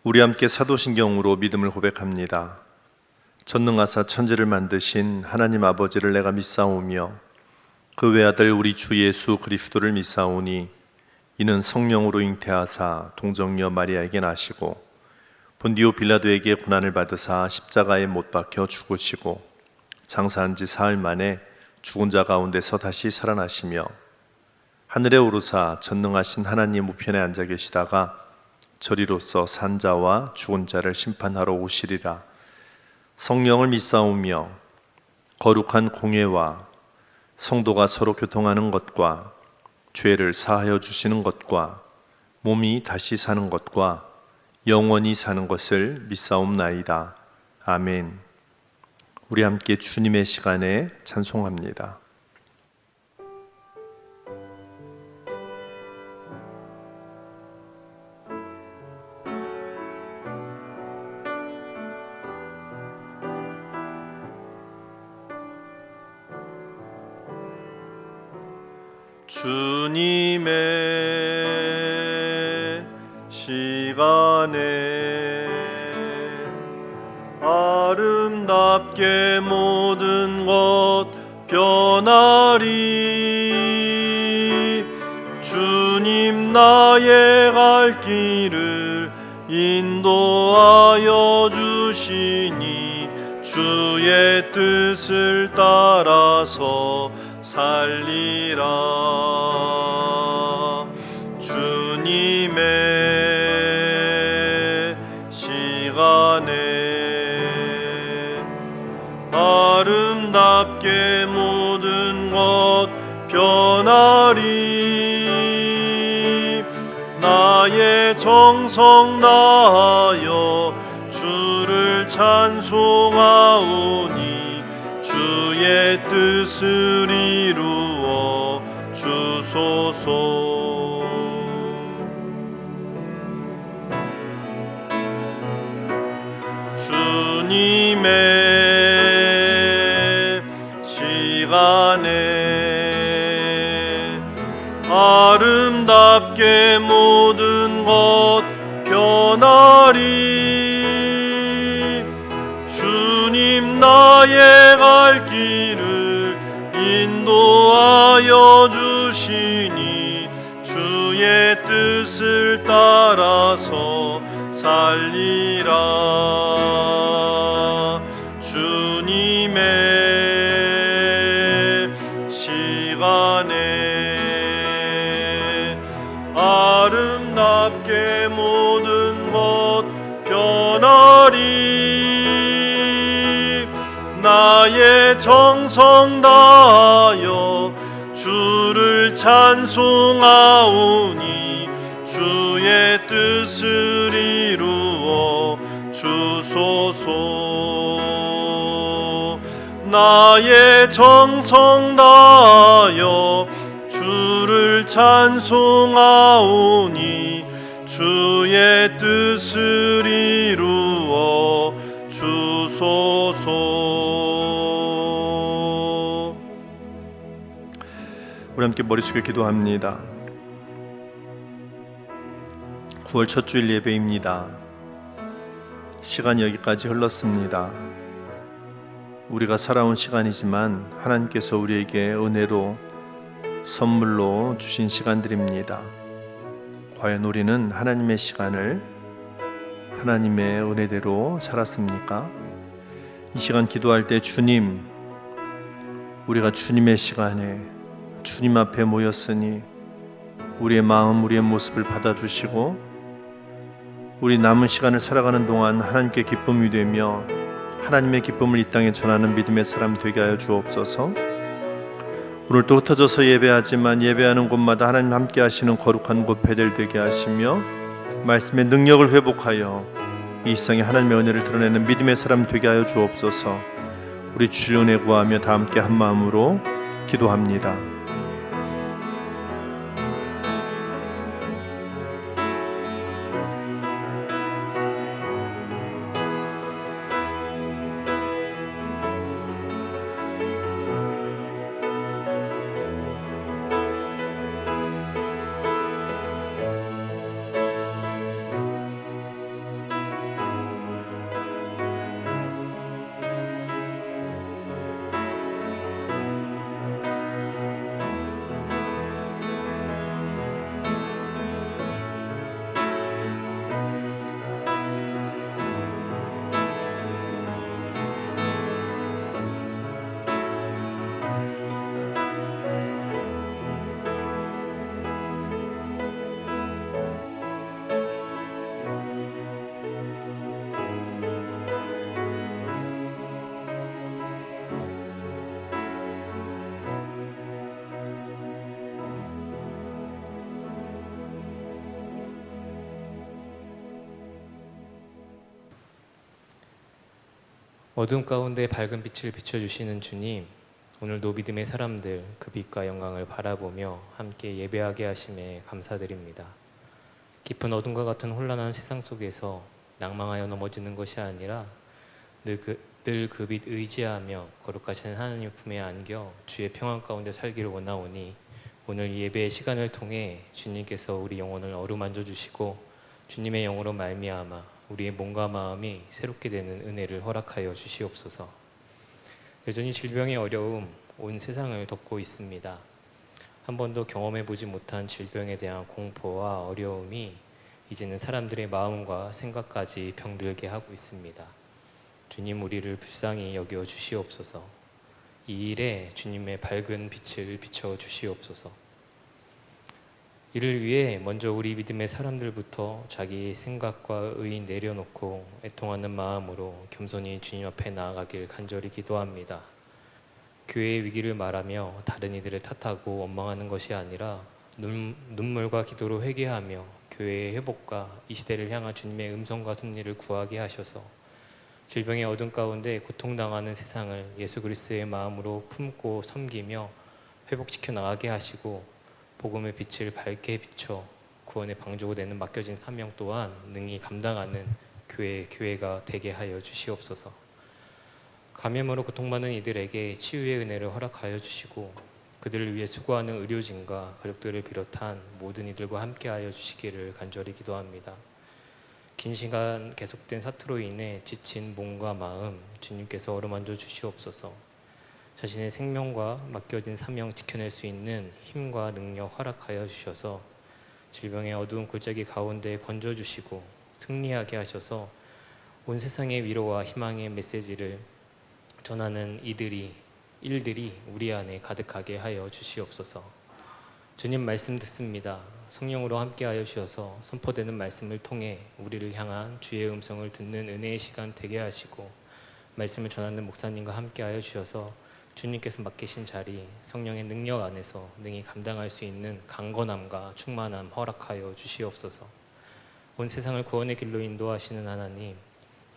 우리 함께 사도신경으로 믿음을 고백합니다. 전능하사 천지를 만드신 하나님 아버지를 내가 믿사오며 그 외아들 우리 주 예수 그리스도를 믿사오니 이는 성령으로 잉태하사 동정녀 마리아에게 나시고 본디오 빌라도에게 고난을 받으사 십자가에 못 박혀 죽으시고 장사한 지 사흘 만에 죽은 자 가운데서 다시 살아나시며 하늘에 오르사 전능하신 하나님 우편에 앉아 계시다가 저리로서 산자와 죽은 자를 심판하러 오시리라. 성령을 믿사오며 거룩한 공회와 성도가 서로 교통하는 것과 죄를 사하여 주시는 것과 몸이 다시 사는 것과 영원히 사는 것을 믿사옵나이다. 아멘. 우리 함께 주님의 시간에 찬송합니다. 주님의 시간에 아름답게 모든 것 변하리. 주님 나의 갈 길을 인도하여 주시니 주의 뜻을 따라서 살리라. 주님의 시간에 아름답게 모든 것 변하리. 나의 정성 다하여 주를 찬송하오니 주의 뜻을 이루어 주소서. 주님의 시간에 아름답게 모든 것 변하리. 주님 나의 갈 길을 인도하여 주시니 주의 뜻을 따라서 살리라. 주님의 시간에 아름답게 모든 것 변하리. 나의 정성 다하여 주를 찬송하오니 주의 뜻을 이루어 주소서. 나의 정성 다하여 주를 찬송하오니 주의 뜻을 이루어 주소서. 우리 함께 머리 숙여 기도합니다. 9월 첫 주일 예배입니다. 시간이 여기까지 흘렀습니다. 우리가 살아온 시간이지만 하나님께서 우리에게 은혜로 선물로 주신 시간들입니다. 과연 우리는 하나님의 시간을 하나님의 은혜대로 살았습니까? 이 시간 기도할 때 주님, 우리가 주님의 시간에 주님 앞에 모였으니 우리의 마음, 우리의 모습을 받아주시고 우리 남은 시간을 살아가는 동안 하나님께 기쁨이 되며 하나님의 기쁨을 이 땅에 전하는 믿음의 사람 되게 하여 주옵소서. 오늘도 흩어져서 예배하지만 예배하는 곳마다 하나님 함께 하시는 거룩한 곳 베델 되게 하시며 말씀의 능력을 회복하여 이 세상에 하나님의 은혜를 드러내는 믿음의 사람 되게 하여 주옵소서. 우리 주의 은혜 구하며 다 함께 한 마음으로 기도합니다. 어둠 가운데 밝은 빛을 비춰주시는 주님, 오늘도 믿음의 사람들 그 빛과 영광을 바라보며 함께 예배하게 하심에 감사드립니다. 깊은 어둠과 같은 혼란한 세상 속에서 낭망하여 넘어지는 것이 아니라 늘 그 빛 의지하며 거룩하신 하나님 품에 안겨 주의 평안 가운데 살기를 원하오니 오늘 이 예배의 시간을 통해 주님께서 우리 영혼을 어루만져 주시고 주님의 영으로 말미암아 우리의 몸과 마음이 새롭게 되는 은혜를 허락하여 주시옵소서. 여전히 질병의 어려움 온 세상을 덮고 있습니다. 한 번도 경험해 보지 못한 질병에 대한 공포와 어려움이 이제는 사람들의 마음과 생각까지 병들게 하고 있습니다. 주님, 우리를 불쌍히 여겨 주시옵소서. 이 일에 주님의 밝은 빛을 비춰 주시옵소서. 이를 위해 먼저 우리 믿음의 사람들부터 자기 생각과 의의 내려놓고 애통하는 마음으로 겸손히 주님 앞에 나아가길 간절히 기도합니다. 교회의 위기를 말하며 다른 이들을 탓하고 원망하는 것이 아니라 눈물과 기도로 회개하며 교회의 회복과 이 시대를 향한 주님의 음성과 승리를 구하게 하셔서 질병의 어둠 가운데 고통당하는 세상을 예수 그리스도의 마음으로 품고 섬기며 회복시켜 나가게 하시고 복음의 빛을 밝게 비춰 구원의 방주가 되는 맡겨진 사명 또한 능히 감당하는 교회가 되게 하여 주시옵소서. 감염으로 고통받는 이들에게 치유의 은혜를 허락하여 주시고 그들을 위해 수고하는 의료진과 가족들을 비롯한 모든 이들과 함께하여 주시기를 간절히 기도합니다. 긴 시간 계속된 사투로 인해 지친 몸과 마음 주님께서 어루만져 주시옵소서. 자신의 생명과 맡겨진 사명 지켜낼 수 있는 힘과 능력 허락하여 주셔서 질병의 어두운 골짜기 가운데 건져주시고 승리하게 하셔서 온 세상의 위로와 희망의 메시지를 전하는 일들이 우리 안에 가득하게 하여 주시옵소서. 주님 말씀 듣습니다. 성령으로 함께하여 주셔서 선포되는 말씀을 통해 우리를 향한 주의 음성을 듣는 은혜의 시간 되게 하시고 말씀을 전하는 목사님과 함께하여 주셔서 주님께서 맡기신 자리 성령의 능력 안에서 능히 감당할 수 있는 강건함과 충만함 허락하여 주시옵소서. 온 세상을 구원의 길로 인도하시는 하나님,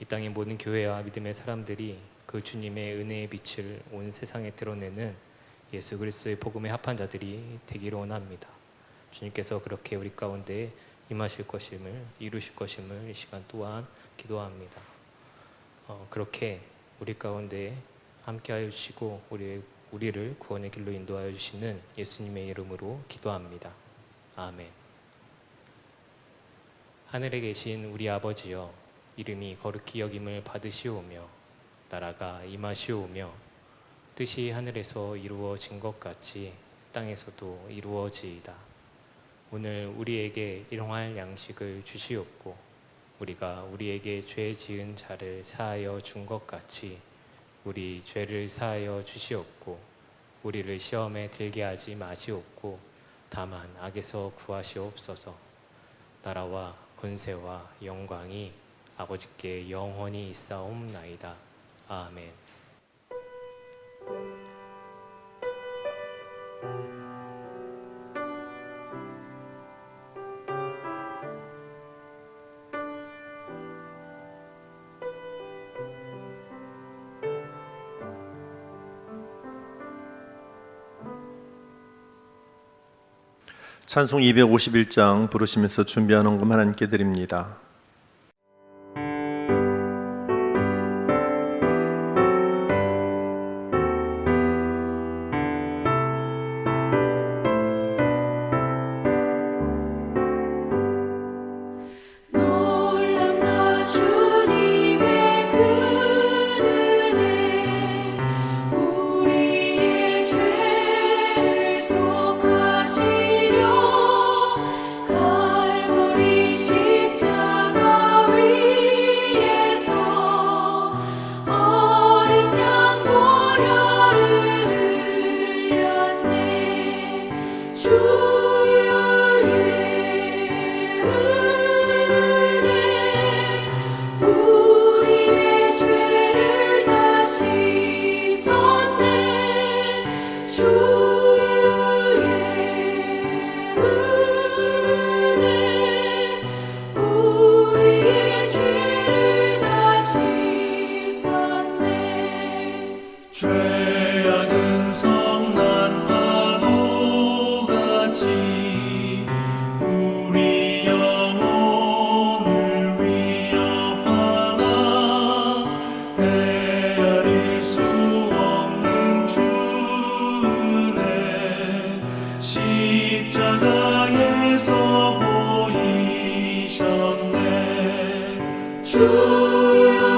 이 땅의 모든 교회와 믿음의 사람들이 그 주님의 은혜의 빛을 온 세상에 드러내는 예수 그리스도의 복음에 합한 자들이 되기를 원합니다. 주님께서 그렇게 우리 가운데 임하실 것임을 이루실 것임을 이 시간 또한 기도합니다. 그렇게 우리 가운데 함께하여 주시고 우리를 구원의 길로 인도하여 주시는 예수님의 이름으로 기도합니다. 아멘. 하늘에 계신 우리 아버지여, 이름이 거룩히 여김을 받으시오며 나라가 임하시오며 뜻이 하늘에서 이루어진 것 같이 땅에서도 이루어지이다. 오늘 우리에게 일용할 양식을 주시옵고 우리가 우리에게 죄 지은 자를 사하여 준 것 같이 우리 죄를 사하여 주시옵고 우리를 시험에 들게 하지 마시옵고 다만 악에서 구하시옵소서. 나라와 권세와 영광이 아버지께 영원히 있사옵나이다. 아멘. 찬송 251장 부르시면서 준비한 헌금 하나님께 드립니다. 십자가 죄악에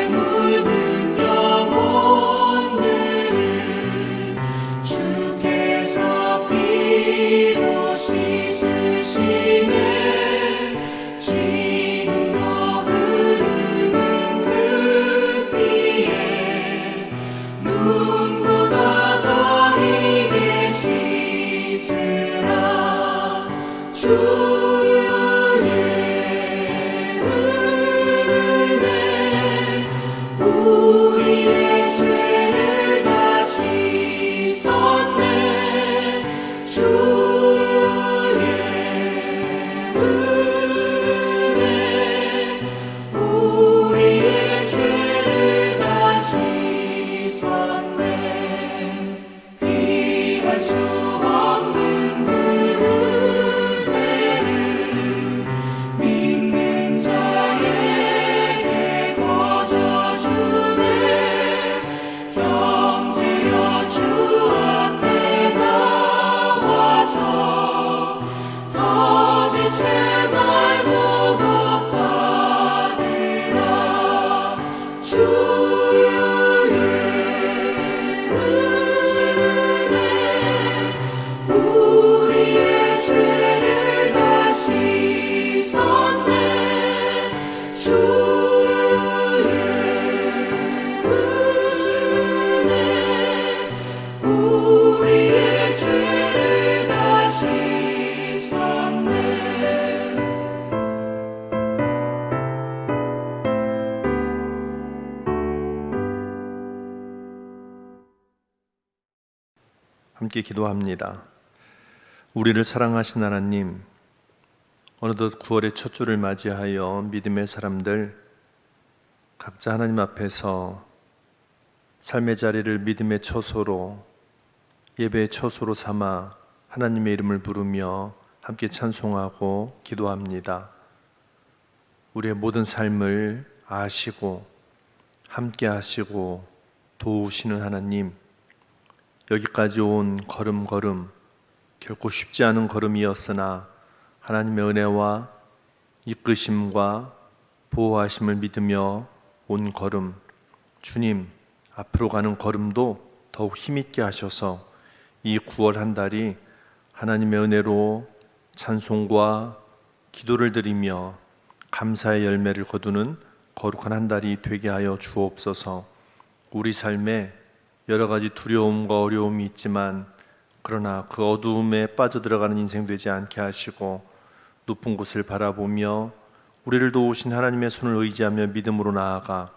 물든 영혼들을 주께서 피로 씻으시네. 지금도 흐르는 그 피에 눈보다 더 희게 씻으라. 우리의 죄를 다 씻었네. 주의 은혜 우리의 죄를 다 씻었네. 피할 수 없는 그 은혜를 믿는 자에게 거저주네. 형제여 주 앞에 나와서 더 지체 말고 복 받으라. 주의 은혜 우리의 죄를 다 씻었네. 주의 은혜 우리의 죄를 다 씻었네. 함께 기도합니다. 우리를 사랑하신 하나님, 어느덧 9월의 첫 주를 맞이하여 믿음의 사람들 각자 하나님 앞에서 삶의 자리를 믿음의 처소로, 예배의 처소로 삼아 하나님의 이름을 부르며 함께 찬송하고 기도합니다. 우리의 모든 삶을 아시고 함께 하시고 도우시는 하나님, 여기까지 온 걸음걸음 결코 쉽지 않은 걸음이었으나 하나님의 은혜와 이끄심과 보호하심을 믿으며 온 걸음, 주님 앞으로 가는 걸음도 더욱 힘있게 하셔서 이 9월 한 달이 하나님의 은혜로 찬송과 기도를 드리며 감사의 열매를 거두는 거룩한 한 달이 되게 하여 주옵소서. 우리 삶에 여러 가지 두려움과 어려움이 있지만 그러나 그 어두움에 빠져들어가는 인생 되지 않게 하시고 높은 곳을 바라보며 우리를 도우신 하나님의 손을 의지하며 믿음으로 나아가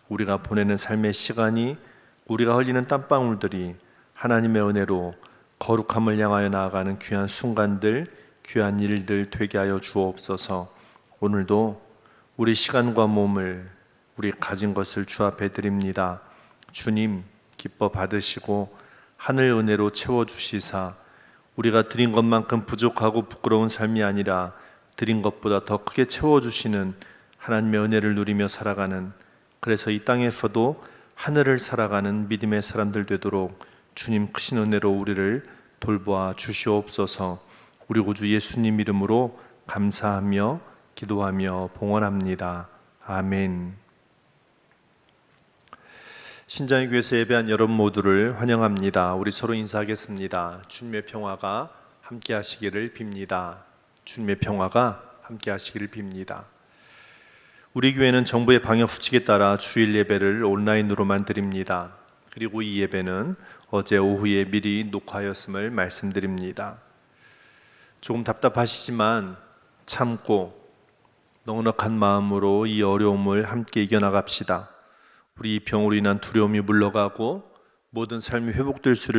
우리가 보내는 삶의 시간이, 우리가 흘리는 땀방울들이 하나님의 은혜로 거룩함을 향하여 나아가는 귀한 순간들, 귀한 일들 되게 하여 주옵소서. 오늘도 우리 시간과 몸을, 우리 가진 것을 주 앞에 드립니다. 주님 기뻐 받으시고 하늘 은혜로 채워주시사 우리가 드린 것만큼 부족하고 부끄러운 삶이 아니라 드린 것보다 더 크게 채워주시는 하나님의 은혜를 누리며 살아가는, 그래서 이 땅에서도 하늘을 살아가는 믿음의 사람들 되도록 주님 크신 은혜로 우리를 돌보아 주시옵소서. 우리 구주 예수님 이름으로 감사하며 기도하며 봉헌합니다. 아멘. 신장의 교회에서 예배한 여러분 모두를 환영합니다. 우리 서로 인사하겠습니다. 주님의 평화가 함께 하시기를 빕니다. 주님의 평화가 함께 하시기를 빕니다. 우리 교회는 정부의 방역 수칙에 따라 주일 예배를 온라인으로만 드립니다. 그리고 이 예배는 어제 오후에 미리 녹화하였음을 말씀드립니다. 조금 답답하시지만 참고 넉넉한 마음으로 이 어려움을 함께 이겨나갑시다. 우리 이 병으로 인한 두려움이 물러가고 모든 삶이 회복될 수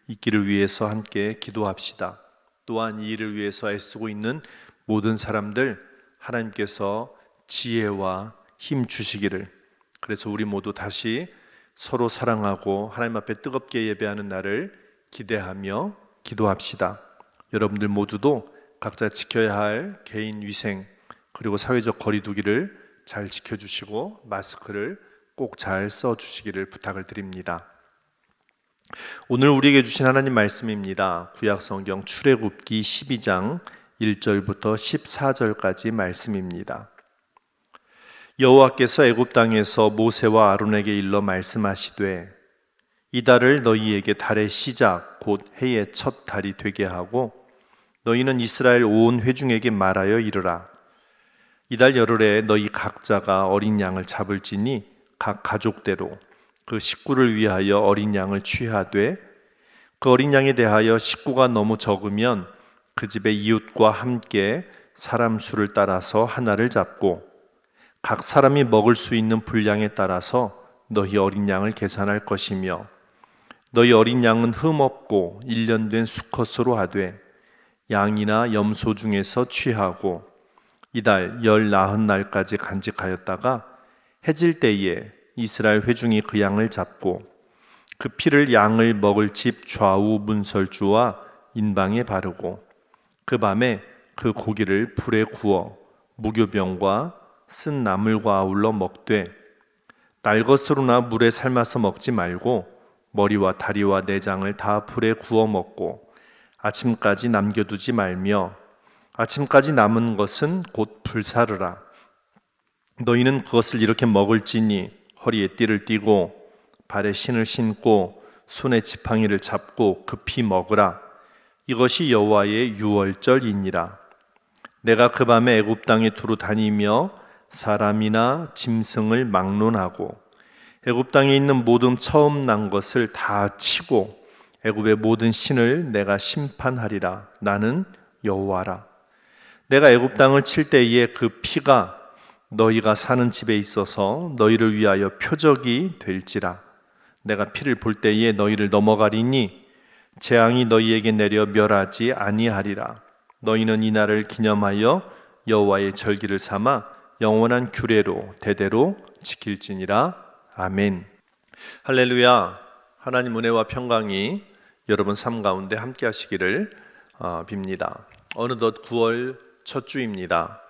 있기를 위해서 함께 기도합시다. 또한 이 일을 위해서 애쓰고 있는 모든 사람들 하나님께서 지혜와 힘 주시기를, 그래서 우리 모두 다시 서로 사랑하고 하나님 앞에 뜨겁게 예배하는 날을 기대하며 기도합시다. 여러분들 모두도 각자 지켜야 할 개인 위생 그리고 사회적 거리두기를 잘 지켜주시고 마스크를 꼭 잘 써주시기를 부탁을 드립니다. 오늘 우리에게 주신 하나님 말씀입니다. 구약성경 출애굽기 12장 1절부터 14절까지 말씀입니다. 여호와께서 애굽 땅에서 모세와 아론에게 일러 말씀하시되 이 달을 너희에게 달의 시작 곧 해의 첫 달이 되게 하고 너희는 이스라엘 온 회중에게 말하여 이르라. 이달 열흘에 너희 각자가 어린 양을 잡을지니 각 가족대로 그 식구를 위하여 어린 양을 취하되 그 어린 양에 대하여 식구가 너무 적으면 그 집의 이웃과 함께 사람 수를 따라서 하나를 잡고 각 사람이 먹을 수 있는 분량에 따라서 너희 어린 양을 계산할 것이며 너희 어린 양은 흠없고 1년 된 수컷으로 하되 양이나 염소 중에서 취하고 이달 열 나흔 날까지 간직하였다가 해질 때에 이스라엘 회중이 그 양을 잡고 그 피를 양을 먹을 집 좌우 문설주와 인방에 바르고 그 밤에 그 고기를 불에 구워 무교병과 쓴 나물과 아울러 먹되 날것으로나 물에 삶아서 먹지 말고 머리와 다리와 내장을 다 불에 구워 먹고 아침까지 남겨두지 말며 아침까지 남은 것은 곧 불사르라. 너희는 그것을 이렇게 먹을지니 허리에 띠를 띠고 발에 신을 신고 손에 지팡이를 잡고 급히 먹으라. 이것이 여호와의 유월절이니라. 내가 그 밤에 애굽 땅에 두루 다니며 사람이나 짐승을 막론하고 애굽 땅에 있는 모든 처음 난 것을 다 치고 애굽의 모든 신을 내가 심판하리라. 나는 여호와라. 내가 애굽 땅을 칠 때에 그 피가 너희가 사는 집에 있어서 너희를 위하여 표적이 될지라. 내가 피를 볼 때에 너희를 넘어가리니 재앙이 너희에게 내려 멸하지 아니하리라. 너희는 이 날을 기념하여 여호와의 절기를 삼아 영원한 규례로 대대로 지킬지니라. 아멘. 할렐루야. 하나님 은혜와 평강이 여러분 삶 가운데 함께 하시기를 빕니다. 어느덧 9월 첫 주입니다.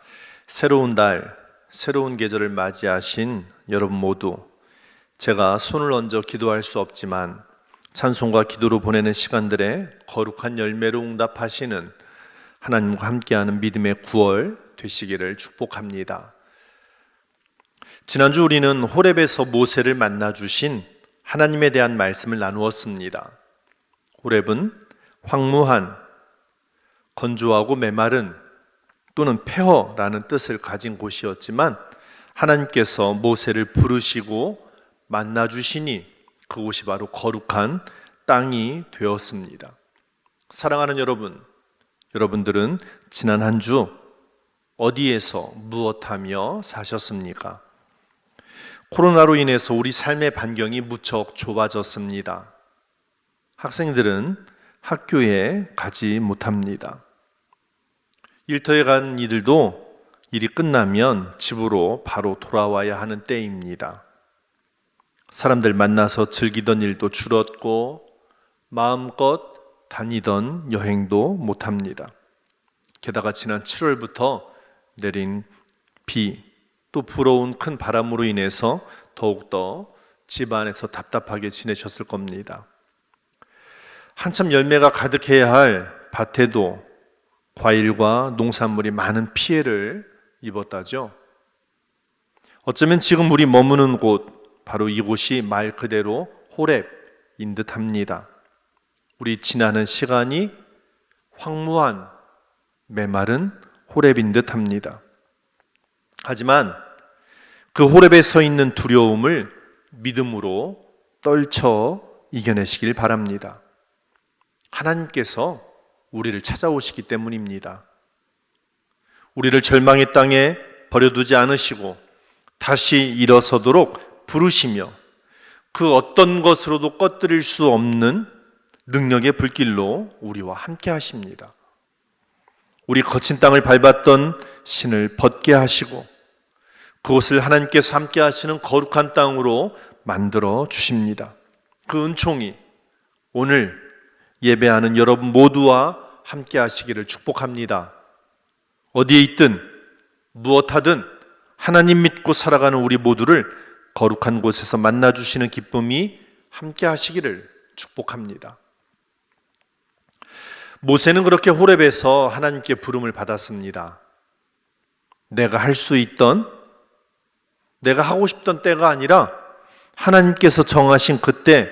새로운 달, 새로운 계절을 맞이하신 여러분 모두, 제가 손을 얹어 기도할 수 없지만 찬송과 기도로 보내는 시간들에 거룩한 열매로 응답하시는 하나님과 함께하는 믿음의 9월 되시기를 축복합니다. 지난주 우리는 호렙에서 모세를 만나 주신 하나님에 대한 말씀을 나누었습니다. 호렙은 황무한, 건조하고 메마른 또는 폐허라는 뜻을 가진 곳이었지만 하나님께서 모세를 부르시고 만나 주시니 그곳이 바로 거룩한 땅이 되었습니다. 사랑하는 여러분, 여러분들은 지난 한 주 어디에서 무엇하며 사셨습니까? 코로나로 인해서 우리 삶의 반경이 무척 좁아졌습니다. 학생들은 학교에 가지 못합니다. 일터에 간 이들도 일이 끝나면 집으로 바로 돌아와야 하는 때입니다. 사람들 만나서 즐기던 일도 줄었고 마음껏 다니던 여행도 못합니다. 게다가 지난 7월부터 내린 비, 또 불어온 큰 바람으로 인해서 더욱더 집안에서 답답하게 지내셨을 겁니다. 한참 열매가 가득해야 할 밭에도 과일과 농산물이 많은 피해를 입었다죠. 어쩌면 지금 우리 머무는 곳, 바로 이곳이 말 그대로 호렙인 듯합니다. 우리 지나는 시간이 황무한 메마른 호렙인 듯합니다. 하지만 그 호렙에 서 있는 두려움을 믿음으로 떨쳐 이겨내시길 바랍니다. 하나님께서 우리를 찾아오시기 때문입니다. 우리를 절망의 땅에 버려두지 않으시고 다시 일어서도록 부르시며 그 어떤 것으로도 꺼뜨릴 수 없는 능력의 불길로 우리와 함께 하십니다. 우리 거친 땅을 밟았던 신을 벗게 하시고 그곳을 하나님께서 함께 하시는 거룩한 땅으로 만들어 주십니다. 그 은총이 오늘 예배하는 여러분 모두와 함께 하시기를 축복합니다. 어디에 있든 무엇하든 하나님 믿고 살아가는 우리 모두를 거룩한 곳에서 만나주시는 기쁨이 함께 하시기를 축복합니다. 모세는 그렇게 호렙에서 하나님께 부름을 받았습니다. 내가 할 수 있던, 내가 하고 싶던 때가 아니라 하나님께서 정하신 그때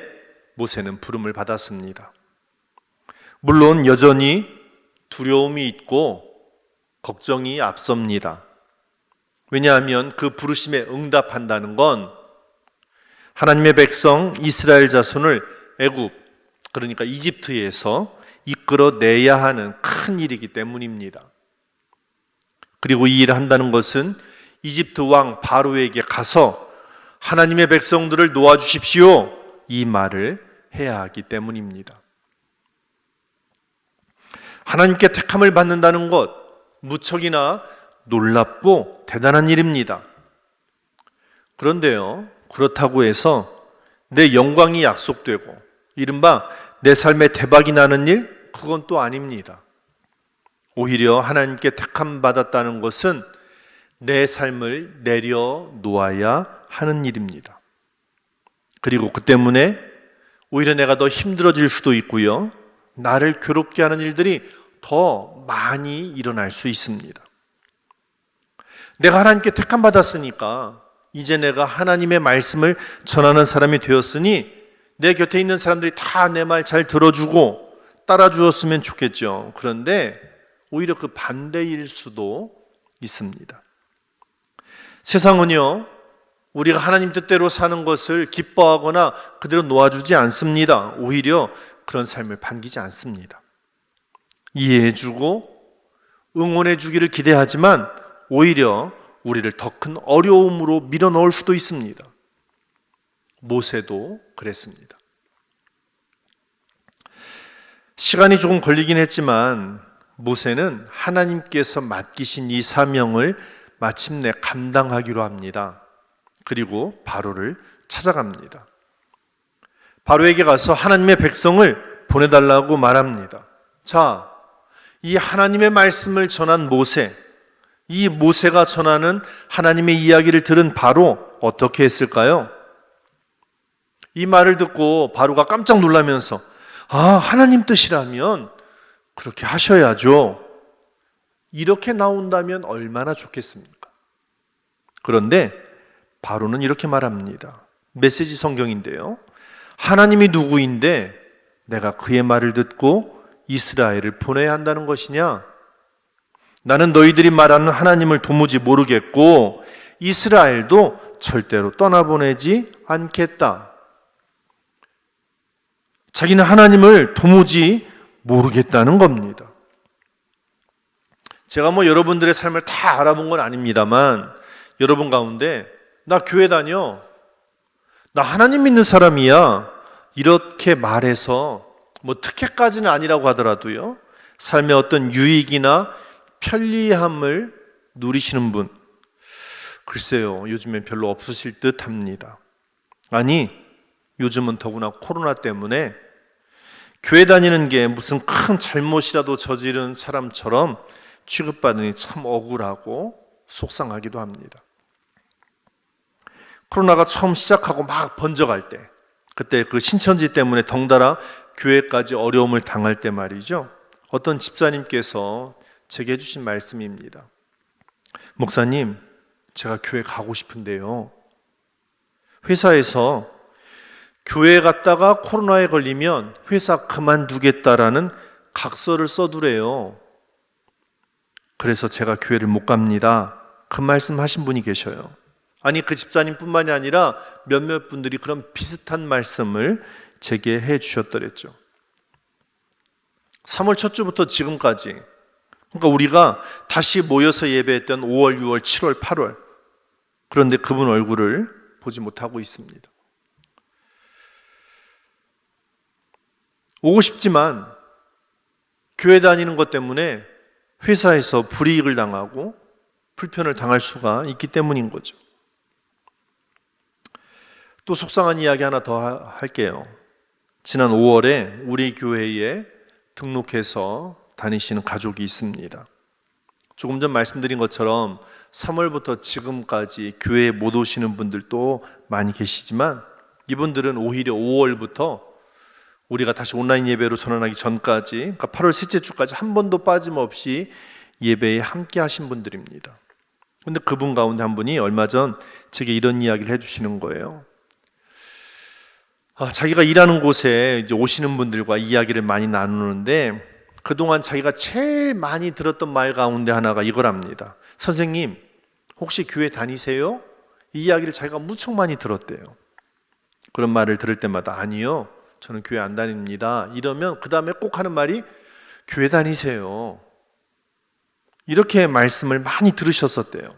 모세는 부름을 받았습니다. 물론 여전히 두려움이 있고 걱정이 앞섭니다. 왜냐하면 그 부르심에 응답한다는 건 하나님의 백성 이스라엘 자손을 애굽, 그러니까 이집트에서 이끌어내야 하는 큰 일이기 때문입니다. 그리고 이 일을 한다는 것은 이집트 왕 바로에게 가서 하나님의 백성들을 놓아주십시오, 이 말을 해야 하기 때문입니다. 하나님께 택함을 받는다는 것, 무척이나 놀랍고 대단한 일입니다. 그런데요, 그렇다고 해서 내 영광이 약속되고 이른바 내 삶에 대박이 나는 일, 그건 또 아닙니다. 오히려 하나님께 택함 받았다는 것은 내 삶을 내려놓아야 하는 일입니다. 그리고 그 때문에 오히려 내가 더 힘들어질 수도 있고요, 나를 괴롭게 하는 일들이 더 많이 일어날 수 있습니다. 내가 하나님께 택함 받았으니까 이제 내가 하나님의 말씀을 전하는 사람이 되었으니 내 곁에 있는 사람들이 다 내 말 잘 들어주고 따라주었으면 좋겠죠. 그런데 오히려 그 반대일 수도 있습니다. 세상은요, 우리가 하나님 뜻대로 사는 것을 기뻐하거나 그대로 놓아주지 않습니다. 오히려 그런 삶을 반기지 않습니다. 이해해주고 응원해주기를 기대하지만 오히려 우리를 더 큰 어려움으로 밀어넣을 수도 있습니다. 모세도 그랬습니다. 시간이 조금 걸리긴 했지만 모세는 하나님께서 맡기신 이 사명을 마침내 감당하기로 합니다. 그리고 바로를 찾아갑니다. 바로에게 가서 하나님의 백성을 보내달라고 말합니다. 자, 이 하나님의 말씀을 전한 모세, 이 모세가 전하는 하나님의 이야기를 들은 바로 어떻게 했을까요? 이 말을 듣고 바로가 깜짝 놀라면서 하나님 뜻이라면 그렇게 하셔야죠, 이렇게 나온다면 얼마나 좋겠습니까? 그런데 바로는 이렇게 말합니다. 메시지 성경인데요, 하나님이 누구인데 내가 그의 말을 듣고 이스라엘을 보내야 한다는 것이냐? 나는 너희들이 말하는 하나님을 도무지 모르겠고 이스라엘도 절대로 떠나보내지 않겠다. 자기는 하나님을 도무지 모르겠다는 겁니다. 제가 여러분들의 삶을 다 알아본 건 아닙니다만 여러분 가운데 나 교회 다녀, 나 하나님 믿는 사람이야, 이렇게 말해서 특혜까지는 아니라고 하더라도요, 삶의 어떤 유익이나 편리함을 누리시는 분, 글쎄요, 요즘엔 별로 없으실 듯 합니다. 아니, 요즘은 더구나 코로나 때문에 교회 다니는 게 무슨 큰 잘못이라도 저지른 사람처럼 취급받으니 참 억울하고 속상하기도 합니다. 코로나가 처음 시작하고 막 번져갈 때, 그때 그 신천지 때문에 덩달아 교회까지 어려움을 당할 때 말이죠, 어떤 집사님께서 제게 해주신 말씀입니다. 목사님, 제가 교회 가고 싶은데요, 회사에서 교회 갔다가 코로나에 걸리면 회사 그만두겠다라는 각서를 써두래요. 그래서 제가 교회를 못 갑니다. 그 말씀 하신 분이 계셔요. 아니, 그 집사님뿐만이 아니라 몇몇 분들이 그런 비슷한 말씀을 제게 해 주셨더랬죠. 3월 첫 주부터 지금까지, 그러니까 우리가 다시 모여서 예배했던 5월, 6월, 7월, 8월, 그런데 그분 얼굴을 보지 못하고 있습니다. 오고 싶지만 교회 다니는 것 때문에 회사에서 불이익을 당하고 불편을 당할 수가 있기 때문인 거죠. 또 속상한 이야기 하나 더 할게요. 지난 5월에 우리 교회에 등록해서 다니시는 가족이 있습니다. 조금 전 말씀드린 것처럼 3월부터 지금까지 교회에 못 오시는 분들도 많이 계시지만 이분들은 오히려 5월부터 우리가 다시 온라인 예배로 전환하기 전까지, 그러니까 8월 셋째 주까지 한 번도 빠짐없이 예배에 함께 하신 분들입니다. 그런데 그분 가운데 한 분이 얼마 전 제게 이런 이야기를 해주시는 거예요. 자기가 일하는 곳에 이제 오시는 분들과 이야기를 많이 나누는데 그동안 자기가 제일 많이 들었던 말 가운데 하나가 이거랍니다. 선생님, 혹시 교회 다니세요? 이 이야기를 자기가 무척 많이 들었대요. 그런 말을 들을 때마다 아니요, 저는 교회 안 다닙니다. 이러면 그 다음에 꼭 하는 말이 교회 다니세요. 이렇게 말씀을 많이 들으셨었대요.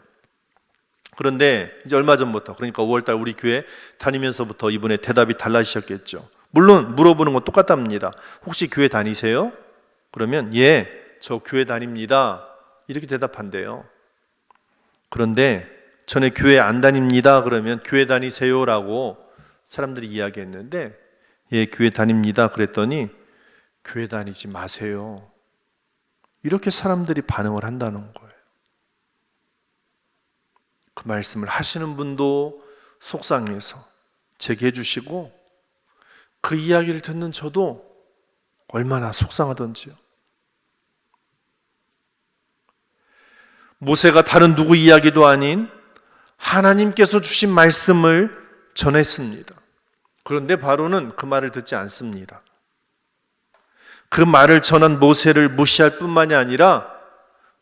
그런데 이제 얼마 전부터, 그러니까 5월달 우리 교회 다니면서부터 이분의 대답이 달라지셨겠죠. 물론 물어보는 건 똑같답니다. 혹시 교회 다니세요? 그러면 예, 저 교회 다닙니다. 이렇게 대답한대요. 그런데 전에 교회 안 다닙니다. 그러면 교회 다니세요라고 사람들이 이야기했는데 예, 교회 다닙니다. 그랬더니 교회 다니지 마세요. 이렇게 사람들이 반응을 한다는 거예요. 그 말씀을 하시는 분도 속상해서 제게 해주시고 그 이야기를 듣는 저도 얼마나 속상하던지요. 모세가 다른 누구 이야기도 아닌 하나님께서 주신 말씀을 전했습니다. 그런데 바로는 그 말을 듣지 않습니다. 그 말을 전한 모세를 무시할 뿐만이 아니라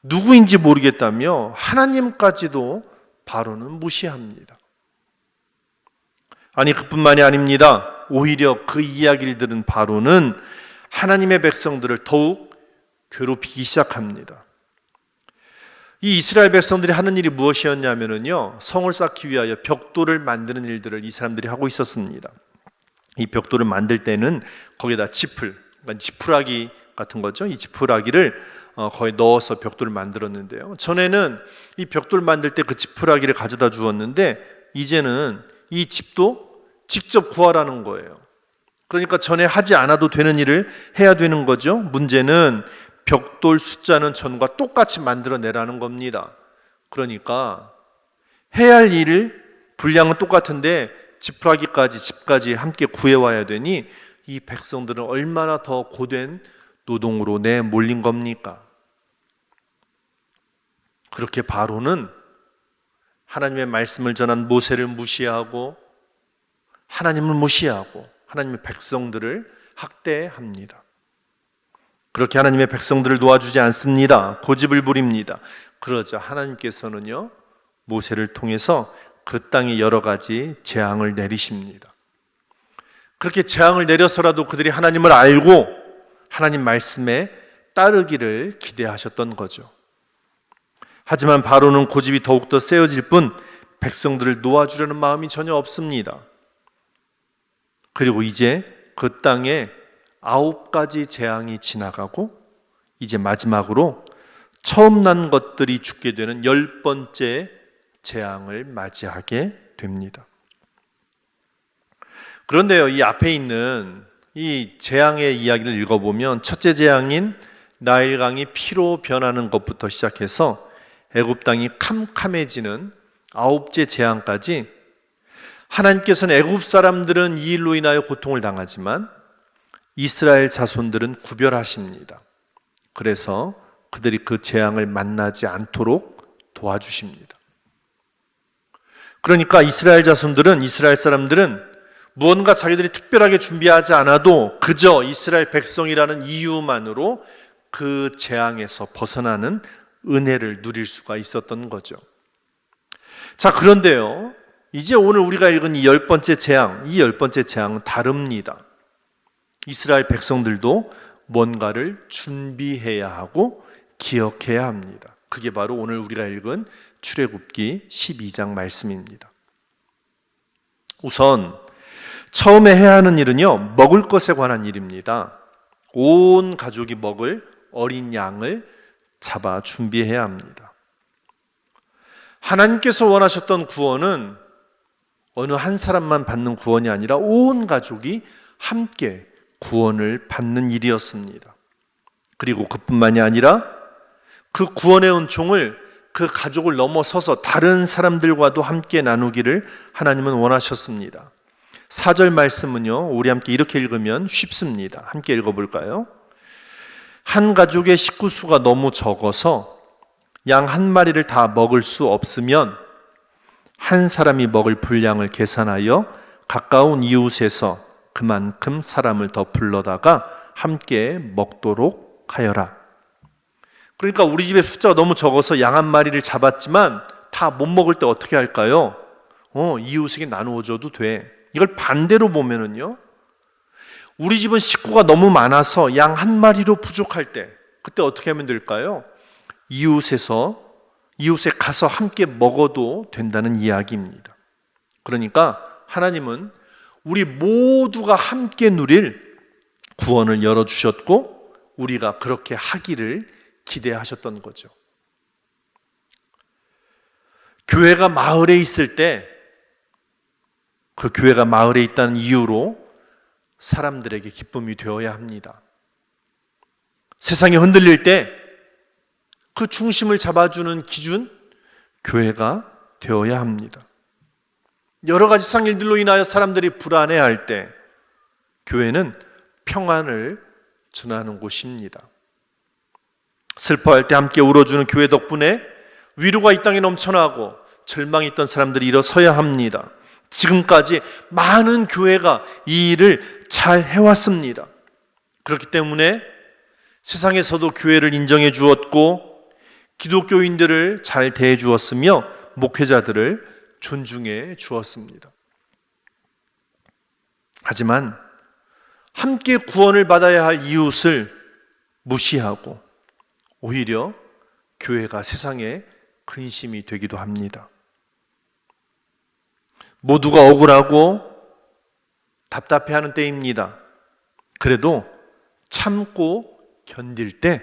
누구인지 모르겠다며 하나님까지도 바로는 무시합니다. 아니, 그뿐만이 아닙니다. 오히려 그 이야기를 들은 바로는 하나님의 백성들을 더욱 괴롭히기 시작합니다. 이 이스라엘 백성들이 하는 일이 무엇이었냐면요, 성을 쌓기 위하여 벽돌을 만드는 일들을 이 사람들이 하고 있었습니다. 이 벽돌을 만들 때는 거기에다 지풀, 그러니까 지푸라기 같은 거죠. 이 지푸라기를 거의 넣어서 벽돌을 만들었는데요. 전에는 이 벽돌 만들 때 그 지푸라기를 가져다 주었는데 이제는 이 집도 직접 구하라는 거예요. 그러니까 전에 하지 않아도 되는 일을 해야 되는 거죠. 문제는 벽돌 숫자는 전과 똑같이 만들어내라는 겁니다. 그러니까 해야 할 일을 분량은 똑같은데 지푸라기까지, 집까지 함께 구해와야 되니 이 백성들은 얼마나 더 고된 노동으로 내몰린 겁니까? 그렇게 바로는 하나님의 말씀을 전한 모세를 무시하고 하나님을 무시하고 하나님의 백성들을 학대합니다. 그렇게 하나님의 백성들을 도와주지 않습니다. 고집을 부립니다. 그러자 하나님께서는요, 모세를 통해서 그 땅에 여러 가지 재앙을 내리십니다. 그렇게 재앙을 내려서라도 그들이 하나님을 알고 하나님 말씀에 따르기를 기대하셨던 거죠. 하지만 바로는 고집이 더욱더 세어질 뿐 백성들을 놓아주려는 마음이 전혀 없습니다. 그리고 이제 그 땅에 9가지 재앙이 지나가고 이제 마지막으로 처음 난 것들이 죽게 되는 10번째 재앙을 맞이하게 됩니다. 그런데요, 이 앞에 있는 이 재앙의 이야기를 읽어보면 첫째 재앙인 나일강이 피로 변하는 것부터 시작해서 애굽 땅이 캄캄해지는 9째 재앙까지 하나님께서는 애굽 사람들은 이 일로 인하여 고통을 당하지만 이스라엘 자손들은 구별하십니다. 그래서 그들이 그 재앙을 만나지 않도록 도와주십니다. 그러니까 이스라엘 자손들은, 이스라엘 사람들은 무언가 자기들이 특별하게 준비하지 않아도 그저 이스라엘 백성이라는 이유만으로 그 재앙에서 벗어나는 은혜를 누릴 수가 있었던 거죠. 자, 그런데요, 이제 오늘 우리가 읽은 이 10번째 재앙, 이 10번째 재앙은 다릅니다. 이스라엘 백성들도 뭔가를 준비해야 하고 기억해야 합니다. 그게 바로 오늘 우리가 읽은 출애굽기 12장 말씀입니다. 우선 처음에 해야 하는 일은요, 먹을 것에 관한 일입니다. 온 가족이 먹을 어린 양을 잡아 준비해야 합니다. 하나님께서 원하셨던 구원은 어느 한 사람만 받는 구원이 아니라 온 가족이 함께 구원을 받는 일이었습니다. 그리고 그뿐만이 아니라 그 구원의 은총을 그 가족을 넘어서서 다른 사람들과도 함께 나누기를 하나님은 원하셨습니다. 4절 말씀은요, 우리 함께 이렇게 읽으면 쉽습니다. 함께 읽어볼까요? 한 가족의 식구 수가 너무 적어서 양 한 마리를 다 먹을 수 없으면 한 사람이 먹을 분량을 계산하여 가까운 이웃에서 그만큼 사람을 더 불러다가 함께 먹도록 하여라. 그러니까 우리 집에 숫자가 너무 적어서 양 한 마리를 잡았지만 다 못 먹을 때 어떻게 할까요? 이웃에게 나누어줘도 돼. 이걸 반대로 보면은요, 우리 집은 식구가 너무 많아서 양 한 마리로 부족할 때 그때 어떻게 하면 될까요? 이웃에 가서 함께 먹어도 된다는 이야기입니다. 그러니까 하나님은 우리 모두가 함께 누릴 구원을 열어주셨고 우리가 그렇게 하기를 기대하셨던 거죠. 교회가 마을에 있을 때 그 교회가 마을에 있다는 이유로 사람들에게 기쁨이 되어야 합니다. 세상이 흔들릴 때 그 중심을 잡아주는 기준, 교회가 되어야 합니다. 여러 가지 상일들로 인하여 사람들이 불안해할 때 교회는 평안을 전하는 곳입니다. 슬퍼할 때 함께 울어주는 교회 덕분에 위로가 이 땅에 넘쳐나고 절망이 있던 사람들이 일어서야 합니다. 지금까지 많은 교회가 이 일을 잘 해왔습니다. 그렇기 때문에 세상에서도 교회를 인정해 주었고 기독교인들을 잘 대해 주었으며 목회자들을 존중해 주었습니다. 하지만 함께 구원을 받아야 할 이웃을 무시하고 오히려 교회가 세상에 근심이 되기도 합니다. 모두가 억울하고 답답해하는 때입니다. 그래도 참고 견딜 때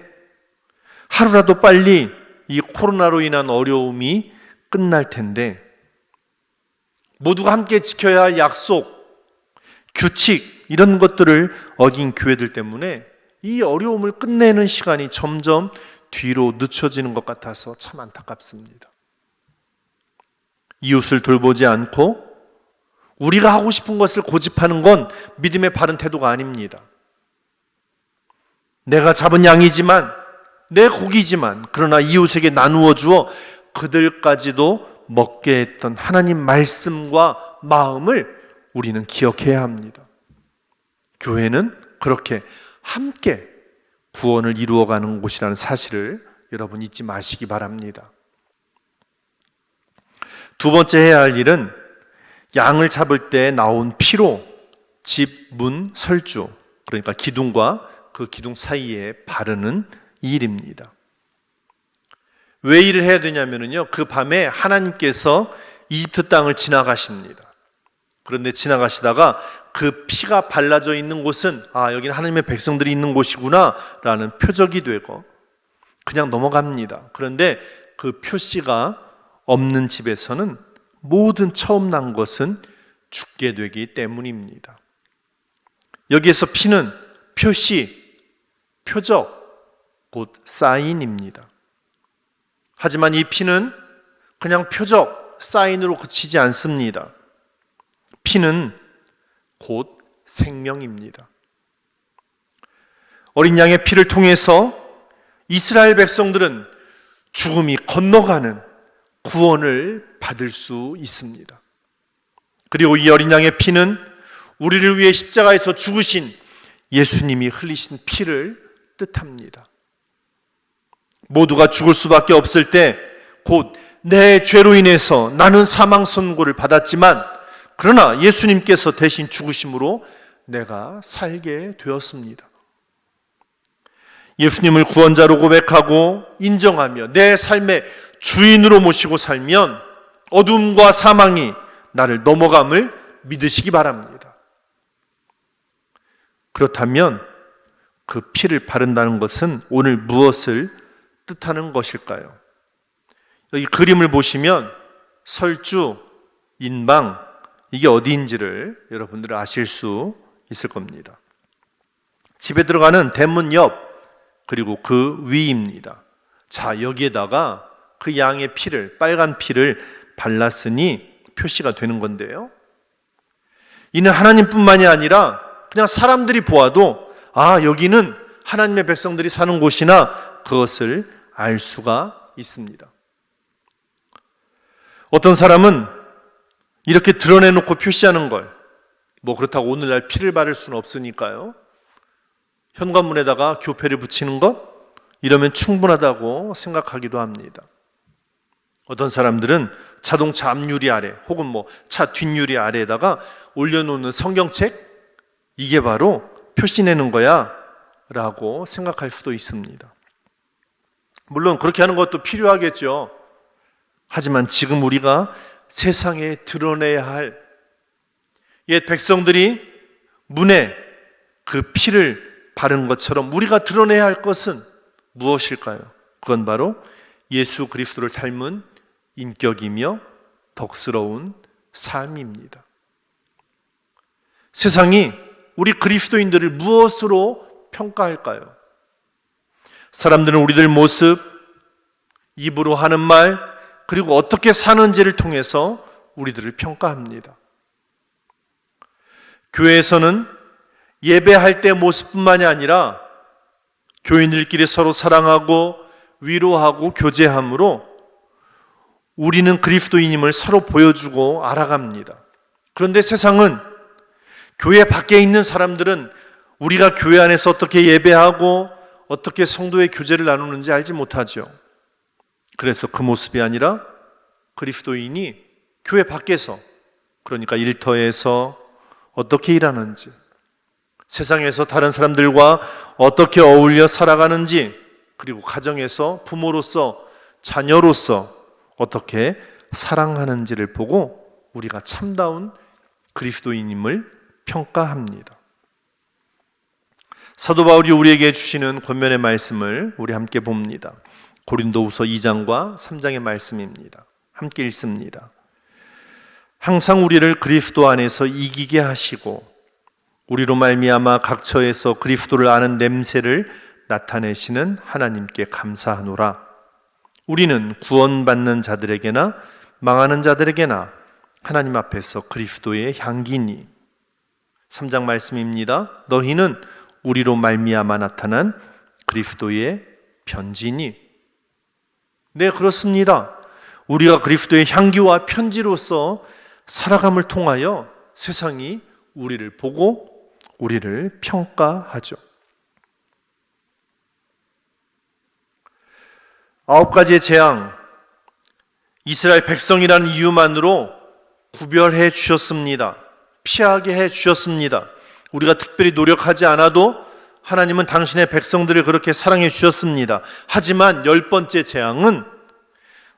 하루라도 빨리 이 코로나로 인한 어려움이 끝날 텐데 모두가 함께 지켜야 할 약속, 규칙 이런 것들을 어긴 교회들 때문에 이 어려움을 끝내는 시간이 점점 뒤로 늦춰지는 것 같아서 참 안타깝습니다. 이웃을 돌보지 않고 우리가 하고 싶은 것을 고집하는 건 믿음의 바른 태도가 아닙니다. 내가 잡은 양이지만 내 고기지만 그러나 이웃에게 나누어 주어 그들까지도 먹게 했던 하나님 말씀과 마음을 우리는 기억해야 합니다. 교회는 그렇게 함께 구원을 이루어가는 곳이라는 사실을 여러분 잊지 마시기 바랍니다. 두 번째 해야 할 일은 양을 잡을 때 나온 피로 집, 문, 설주 그러니까 기둥과 그 기둥 사이에 바르는 일입니다. 왜 일을 해야 되냐면요, 그 밤에 하나님께서 이집트 땅을 지나가십니다. 그런데 지나가시다가 그 피가 발라져 있는 곳은 여기는 하나님의 백성들이 있는 곳이구나 라는 표적이 되고 그냥 넘어갑니다. 그런데 그 표시가 없는 집에서는 모든 처음 난 것은 죽게 되기 때문입니다. 여기에서 피는 표시, 표적, 곧 사인입니다. 하지만 이 피는 그냥 표적, 사인으로 그치지 않습니다. 피는 곧 생명입니다. 어린 양의 피를 통해서 이스라엘 백성들은 죽음이 건너가는 구원을 받을 수 있습니다. 그리고 이 어린 양의 피는 우리를 위해 십자가에서 죽으신 예수님이 흘리신 피를 뜻합니다. 모두가 죽을 수밖에 없을 때 곧 내 죄로 인해서 나는 사망 선고를 받았지만 그러나 예수님께서 대신 죽으심으로 내가 살게 되었습니다. 예수님을 구원자로 고백하고 인정하며 내 삶의 주인으로 모시고 살면 어둠과 사망이 나를 넘어감을 믿으시기 바랍니다. 그렇다면 그 피를 바른다는 것은 오늘 무엇을 뜻하는 것일까요? 여기 그림을 보시면 설주, 인방, 이게 어디인지를 여러분들은 아실 수 있을 겁니다. 집에 들어가는 대문 옆, 그리고 그 위입니다. 자, 여기에다가 그 양의 피를, 빨간 피를 발랐으니 표시가 되는 건데요. 이는 하나님뿐만이 아니라 그냥 사람들이 보아도 여기는 하나님의 백성들이 사는 곳이나 그것을 알 수가 있습니다. 어떤 사람은 이렇게 드러내놓고 표시하는 걸, 그렇다고 오늘날 피를 바를 수는 없으니까요. 현관문에다가 교패를 붙이는 것, 이러면 충분하다고 생각하기도 합니다. 어떤 사람들은 자동차 앞유리 아래 혹은 차 뒷유리 아래에다가 올려놓는 성경책, 이게 바로 표시내는 거야 라고 생각할 수도 있습니다. 물론 그렇게 하는 것도 필요하겠죠. 하지만 지금 우리가 세상에 드러내야 할 옛 백성들이 문에 그 피를 바른 것처럼 우리가 드러내야 할 것은 무엇일까요? 그건 바로 예수 그리스도를 닮은 인격이며 덕스러운 삶입니다. 세상이 우리 그리스도인들을 무엇으로 평가할까요? 사람들은 우리들 모습, 입으로 하는 말, 그리고 어떻게 사는지를 통해서 우리들을 평가합니다. 교회에서는 예배할 때 모습뿐만이 아니라 교인들끼리 서로 사랑하고 위로하고 교제함으로 우리는 그리스도인임을 서로 보여주고 알아갑니다. 그런데 세상은 교회 밖에 있는 사람들은 우리가 교회 안에서 어떻게 예배하고 어떻게 성도의 교제를 나누는지 알지 못하죠. 그래서 그 모습이 아니라 그리스도인이 교회 밖에서, 그러니까 일터에서 어떻게 일하는지, 세상에서 다른 사람들과 어떻게 어울려 살아가는지, 그리고 가정에서 부모로서, 자녀로서 어떻게 사랑하는지를 보고 우리가 참다운 그리스도인임을 평가합니다. 사도 바울이 우리에게 주시는 권면의 말씀을 우리 함께 봅니다. 고린도후서 2장과 3장의 말씀입니다. 함께 읽습니다. 항상 우리를 그리스도 안에서 이기게 하시고 우리로 말미암아 각 처에서 그리스도를 아는 냄새를 나타내시는 하나님께 감사하노라. 우리는 구원받는 자들에게나 망하는 자들에게나 하나님 앞에서 그리스도의 향기니. 3장 말씀입니다. 너희는 우리로 말미암아 나타난 그리스도의 편지니. 네, 그렇습니다. 우리가 그리스도의 향기와 편지로서 살아감을 통하여 세상이 우리를 보고 우리를 평가하죠. 9가지의 재앙, 이스라엘 백성이라는 이유만으로 구별해 주셨습니다. 피하게 해 주셨습니다. 우리가 특별히 노력하지 않아도 하나님은 당신의 백성들을 그렇게 사랑해 주셨습니다. 하지만 10번째 재앙은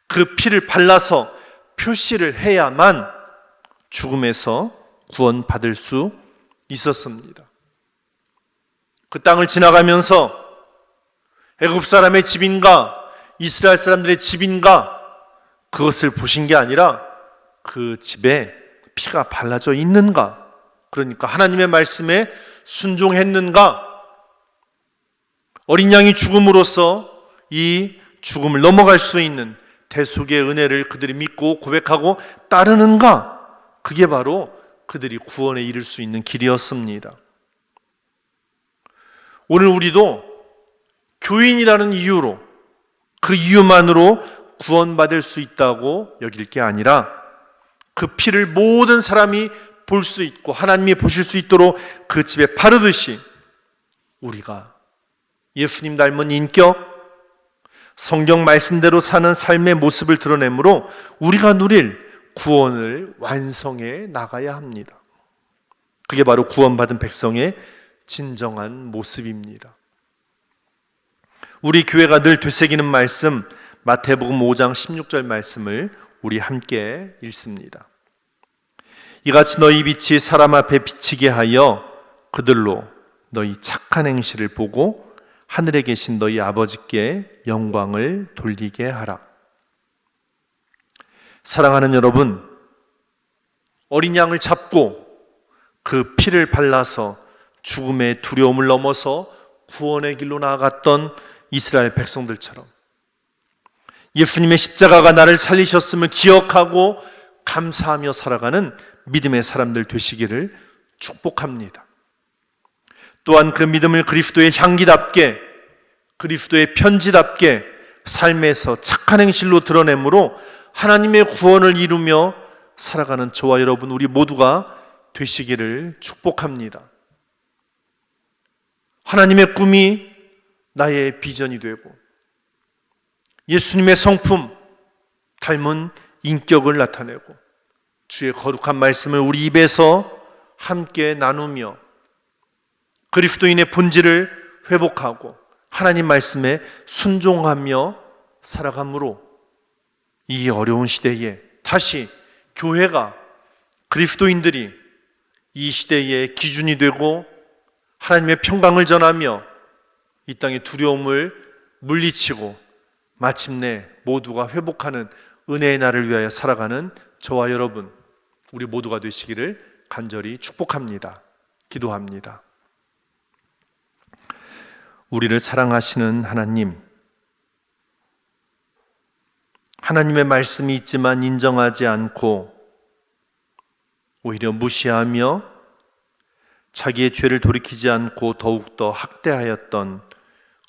그 피를 발라서 표시를 해야만 죽음에서 구원받을 수 있었습니다. 그 땅을 지나가면서 애굽 사람의 집인가 이스라엘 사람들의 집인가 그것을 보신 게 아니라 그 집에 피가 발라져 있는가, 그러니까 하나님의 말씀에 순종했는가, 어린 양이 죽음으로써 이 죽음을 넘어갈 수 있는 대속의 은혜를 그들이 믿고 고백하고 따르는가, 그게 바로 그들이 구원에 이를 수 있는 길이었습니다. 오늘 우리도 교인이라는 이유로, 그 이유만으로 구원받을 수 있다고 여길 게 아니라 그 피를 모든 사람이 볼 수 있고 하나님이 보실 수 있도록 그 집에 바르듯이 우리가 예수님 닮은 인격, 성경 말씀대로 사는 삶의 모습을 드러내므로 우리가 누릴 구원을 완성해 나가야 합니다. 그게 바로 구원받은 백성의 진정한 모습입니다. 우리 교회가 늘 되새기는 말씀, 마태복음 5장 16절 말씀을 우리 함께 읽습니다. 이같이 너희 빛이 사람 앞에 비치게 하여 그들로 너희 착한 행실을 보고 하늘에 계신 너희 아버지께 영광을 돌리게 하라. 사랑하는 여러분, 어린 양을 잡고 그 피를 발라서 죽음의 두려움을 넘어서 구원의 길로 나아갔던 이스라엘 백성들처럼 예수님의 십자가가 나를 살리셨음을 기억하고 감사하며 살아가는 믿음의 사람들 되시기를 축복합니다. 또한 그 믿음을 그리스도의 향기답게, 그리스도의 편지답게 삶에서 착한 행실로 드러내므로 하나님의 구원을 이루며 살아가는 저와 여러분 우리 모두가 되시기를 축복합니다. 하나님의 꿈이 나의 비전이 되고 예수님의 성품, 닮은 인격을 나타내고 주의 거룩한 말씀을 우리 입에서 함께 나누며 그리스도인의 본질을 회복하고 하나님 말씀에 순종하며 살아가므로 이 어려운 시대에 다시 교회가, 그리스도인들이 이 시대의 기준이 되고 하나님의 평강을 전하며 이 땅의 두려움을 물리치고 마침내 모두가 회복하는 은혜의 날을 위하여 살아가는 저와 여러분 우리 모두가 되시기를 간절히 축복합니다. 기도합니다. 우리를 사랑하시는 하나님, 하나님의 말씀이 있지만 인정하지 않고 오히려 무시하며 자기의 죄를 돌이키지 않고 더욱더 학대하였던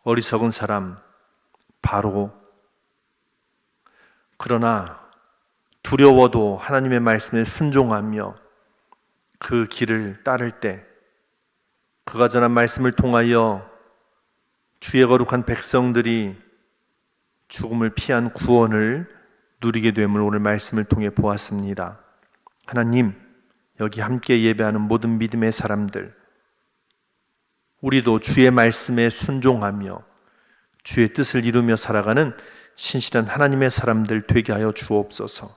어리석은 사람 바로, 그러나 두려워도 하나님의 말씀에 순종하며 그 길을 따를 때 그가 전한 말씀을 통하여 주의 거룩한 백성들이 죽음을 피한 구원을 누리게 됨을 오늘 말씀을 통해 보았습니다. 하나님, 여기 함께 예배하는 모든 믿음의 사람들, 우리도 주의 말씀에 순종하며 주의 뜻을 이루며 살아가는 신실한 하나님의 사람들 되게 하여 주옵소서.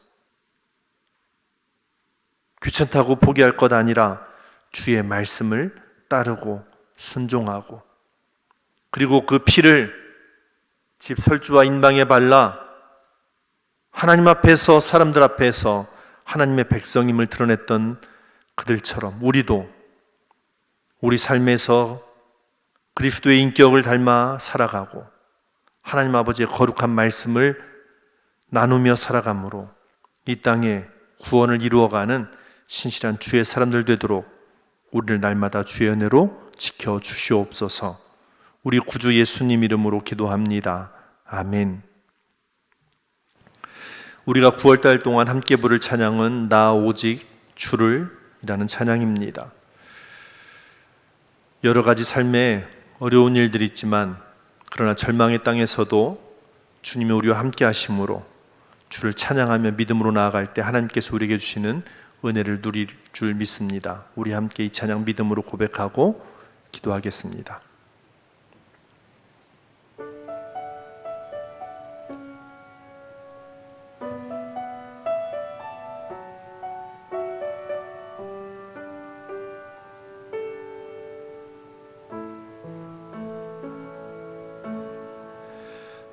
귀찮다고 포기할 것 아니라 주의 말씀을 따르고 순종하고, 그리고 그 피를 집 설주와 인방에 발라 하나님 앞에서, 사람들 앞에서 하나님의 백성임을 드러냈던 그들처럼 우리도 우리 삶에서 그리스도의 인격을 닮아 살아가고 하나님 아버지의 거룩한 말씀을 나누며 살아가므로 이 땅에 구원을 이루어가는 신실한 주의 사람들 되도록 우리를 날마다 주의 은혜로 지켜주시옵소서. 우리 구주 예수님 이름으로 기도합니다. 아멘. 우리가 9월달 동안 함께 부를 찬양은 나 오직 주를 이라는 찬양입니다. 여러 가지 삶에 어려운 일들이 있지만 그러나 절망의 땅에서도 주님이 우리와 함께 하심으로 주를 찬양하며 믿음으로 나아갈 때 하나님께서 우리에게 주시는 은혜를 누릴 줄 믿습니다. 우리 함께 이 찬양 믿음으로 고백하고 기도하겠습니다.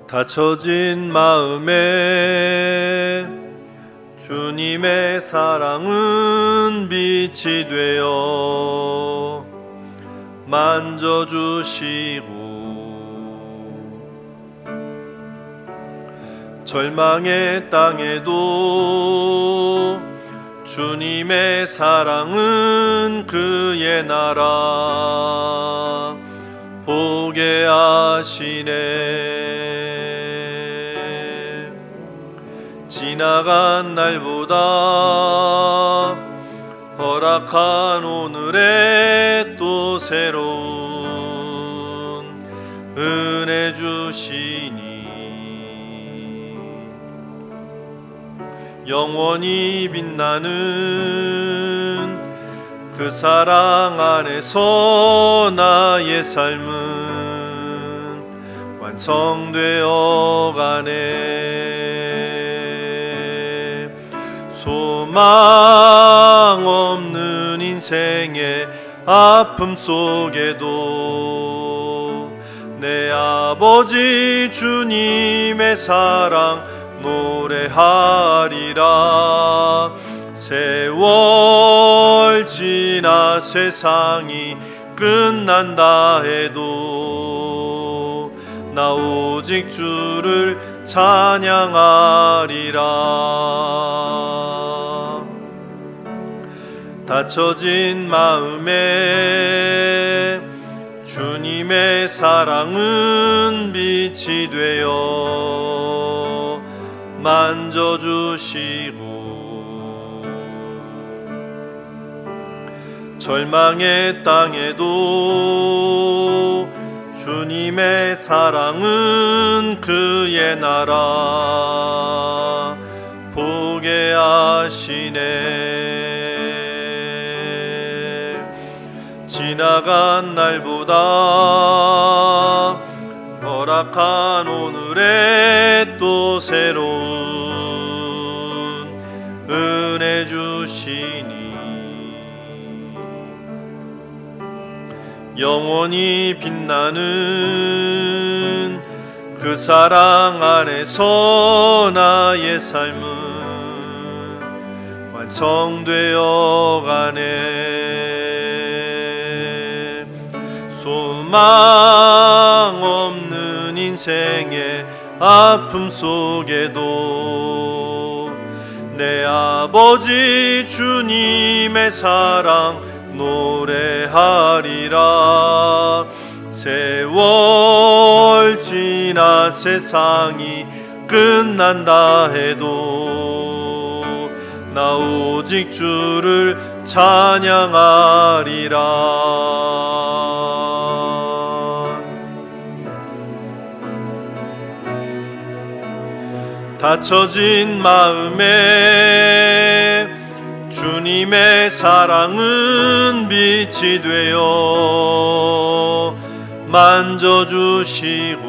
닫혀진 마음에 주님의 사랑은 빛이 되어 만져주시고 절망의 땅에도 주님의 사랑은 그의 나라 보게 하시네. 지나간 날보다 허락한 오늘에 또 새로운 은혜 주시니 영원히 빛나는 그 사랑 안에서 나의 삶은 완성되어 가네. 소망 없는 인생의 아픔 속에도 내 아버지 주님의 사랑 노래하리라. 세월 지나 세상이 끝난다 해도 나 오직 주를 찬양하리라. 닫혀진 마음에 주님의 사랑은 빛이 되어 만져주시고 절망의 땅에도 주님의 사랑은 그의 나라 보게 하시네. 지나간 날보다 허락한 오늘에 또 새로운 은혜 주시니 영원히 빛나는 그 사랑 안에서 나의 삶은 완성되어 가네. 소망 없는 인생의 아픔 속에도 내 아버지 주님의 사랑 노래하리라. 세월 지나 세상이 끝난다 해도 나 오직 주를 찬양하리라. 닫혀진 마음에 주님의 사랑은 빛이 되어 만져주시고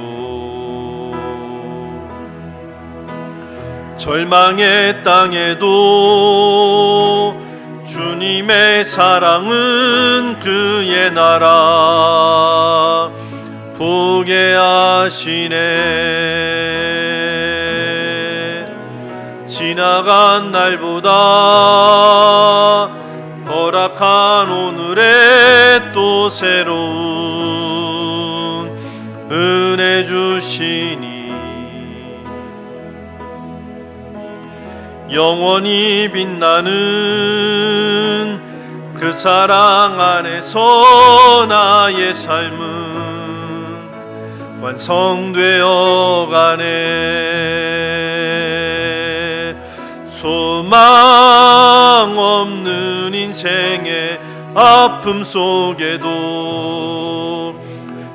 절망의 땅에도 주님의 사랑은 그의 나라 보게 하시네. 지나간 날보다 허락한 오늘에 또 새로운 은혜 주시니 영원히 빛나는 그 사랑 안에서 나의 삶은 완성되어 가네. 소망 없는 인생의 아픔 속에도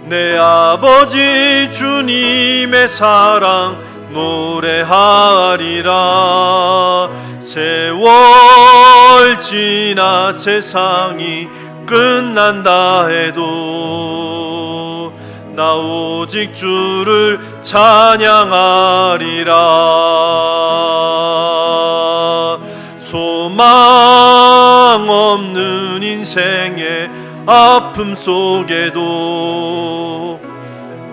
내 아버지 주님의 사랑 노래하리라. 세월 지나 세상이 끝난다 해도 나 오직 주를 찬양하리라. 소망 없는 인생의 아픔 속에도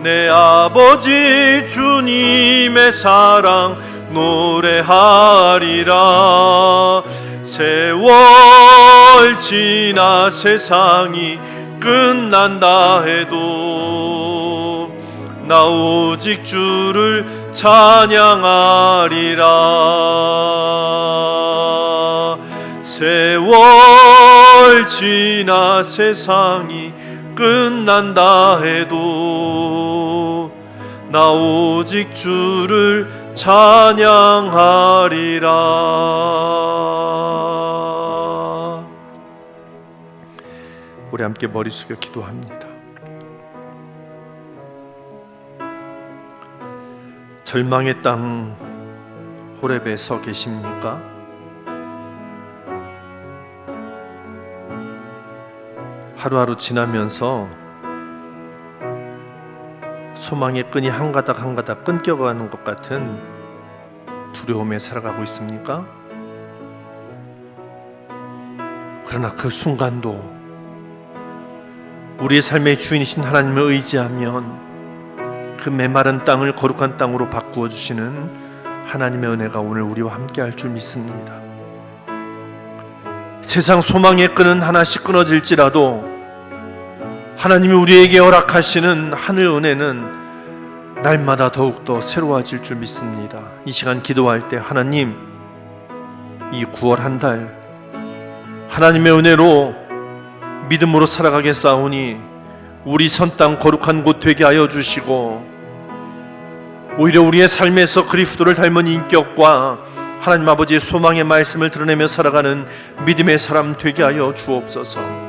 내 아버지 주님의 사랑 노래하리라. 세월 지나 세상이 끝난다 해도 나 오직 주를 찬양하리라. 세월 지나 세상이 끝난다 해도 나 오직 주를 찬양하리라. 우리 함께 머리 숙여 기도합니다. 절망의 땅 호렙에 서 계십니까? 하루하루 지나면서 소망의 끈이 한 가닥 한 가닥 끊겨가는 것 같은 두려움에 살아가고 있습니까? 그러나 그 순간도 우리의 삶의 주인이신 하나님을 의지하면 그 메마른 땅을 거룩한 땅으로 바꾸어 주시는 하나님의 은혜가 오늘 우리와 함께 할 줄 믿습니다. 세상 소망의 끈은 하나씩 끊어질지라도 하나님이 우리에게 허락하시는 하늘 은혜는 날마다 더욱더 새로워질 줄 믿습니다. 이 시간 기도할 때 하나님, 이 9월 한 달 하나님의 은혜로 믿음으로 살아가겠사오니 우리 선 땅 거룩한 곳 되게 하여 주시고 오히려 우리의 삶에서 그리스도를 닮은 인격과 하나님 아버지의 소망의 말씀을 드러내며 살아가는 믿음의 사람 되게 하여 주옵소서.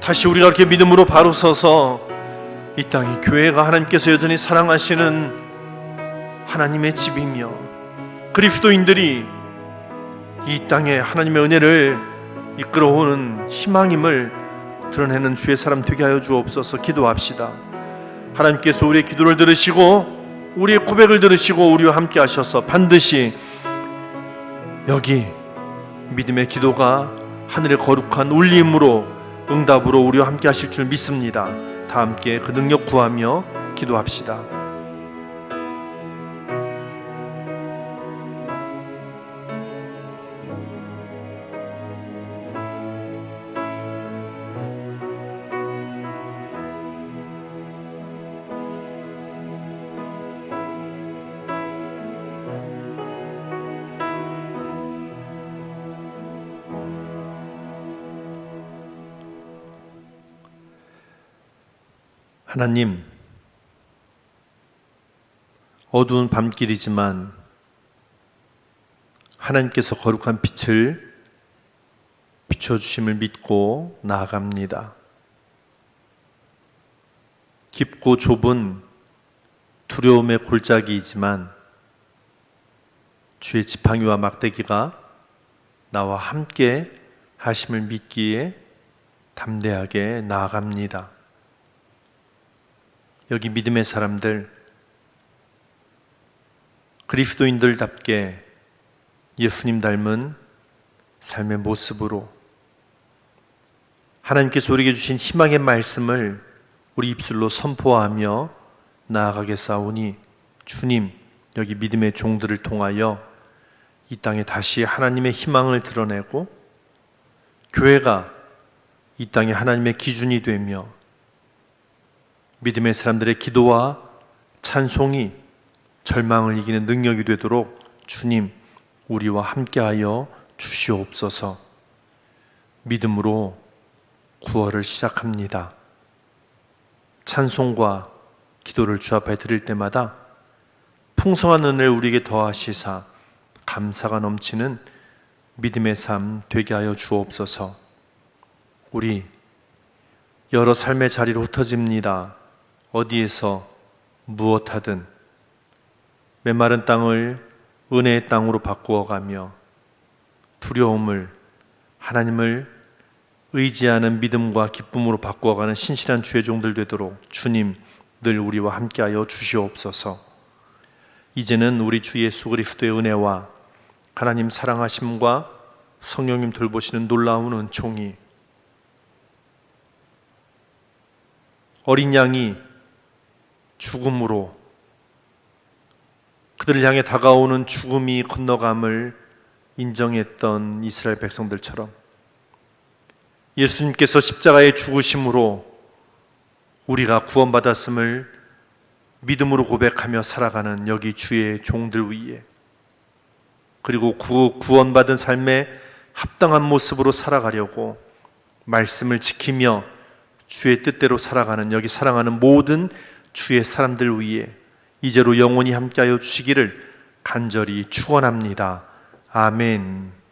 다시 우리가 이렇게 믿음으로 바로 서서 이 땅이 교회가 하나님께서 여전히 사랑하시는 하나님의 집이며 그리스도인들이 이 땅에 하나님의 은혜를 이끌어오는 희망임을 드러내는 주의 사람 되게 하여 주옵소서. 기도합시다. 하나님께서 우리의 기도를 들으시고 우리의 고백을 들으시고 우리와 함께 하셔서 반드시 여기 믿음의 기도가 하늘의 거룩한 울림으로 응답으로 우리와 함께 하실 줄 믿습니다. 다 함께 그 능력 구하며 기도합시다. 하나님, 어두운 밤길이지만 하나님께서 거룩한 빛을 비춰주심을 믿고 나아갑니다. 깊고 좁은 두려움의 골짜기이지만 주의 지팡이와 막대기가 나와 함께 하심을 믿기에 담대하게 나아갑니다. 여기 믿음의 사람들, 그리스도인들답게 예수님 닮은 삶의 모습으로 하나님께서 우리에게 주신 희망의 말씀을 우리 입술로 선포하며 나아가겠사오니 주님, 여기 믿음의 종들을 통하여 이 땅에 다시 하나님의 희망을 드러내고 교회가 이 땅에 하나님의 기준이 되며 믿음의 사람들의 기도와 찬송이 절망을 이기는 능력이 되도록 주님, 우리와 함께하여 주시옵소서. 믿음으로 9월을 시작합니다. 찬송과 기도를 주 앞에 드릴 때마다 풍성한 은혜를 우리에게 더하시사 감사가 넘치는 믿음의 삶 되게 하여 주옵소서. 우리 여러 삶의 자리로 흩어집니다. 어디에서 무엇하든 메마른 땅을 은혜의 땅으로 바꾸어가며 두려움을 하나님을 의지하는 믿음과 기쁨으로 바꾸어가는 신실한 주의 종들 되도록 주님 늘 우리와 함께하여 주시옵소서. 이제는 우리 주 예수 그리스도의 은혜와 하나님 사랑하심과 성령님 돌보시는 놀라운 은총이 어린 양이 죽음으로 그들을 향해 다가오는 죽음이 건너감을 인정했던 이스라엘 백성들처럼 예수님께서 십자가의 죽으심으로 우리가 구원받았음을 믿음으로 고백하며 살아가는 여기 주의 종들 위에, 그리고 구원받은 삶에 합당한 모습으로 살아가려고 말씀을 지키며 주의 뜻대로 살아가는 여기 사랑하는 모든 주의 사람들 위에 이제로 영원히 함께하여 주시기를 간절히 축원합니다. 아멘.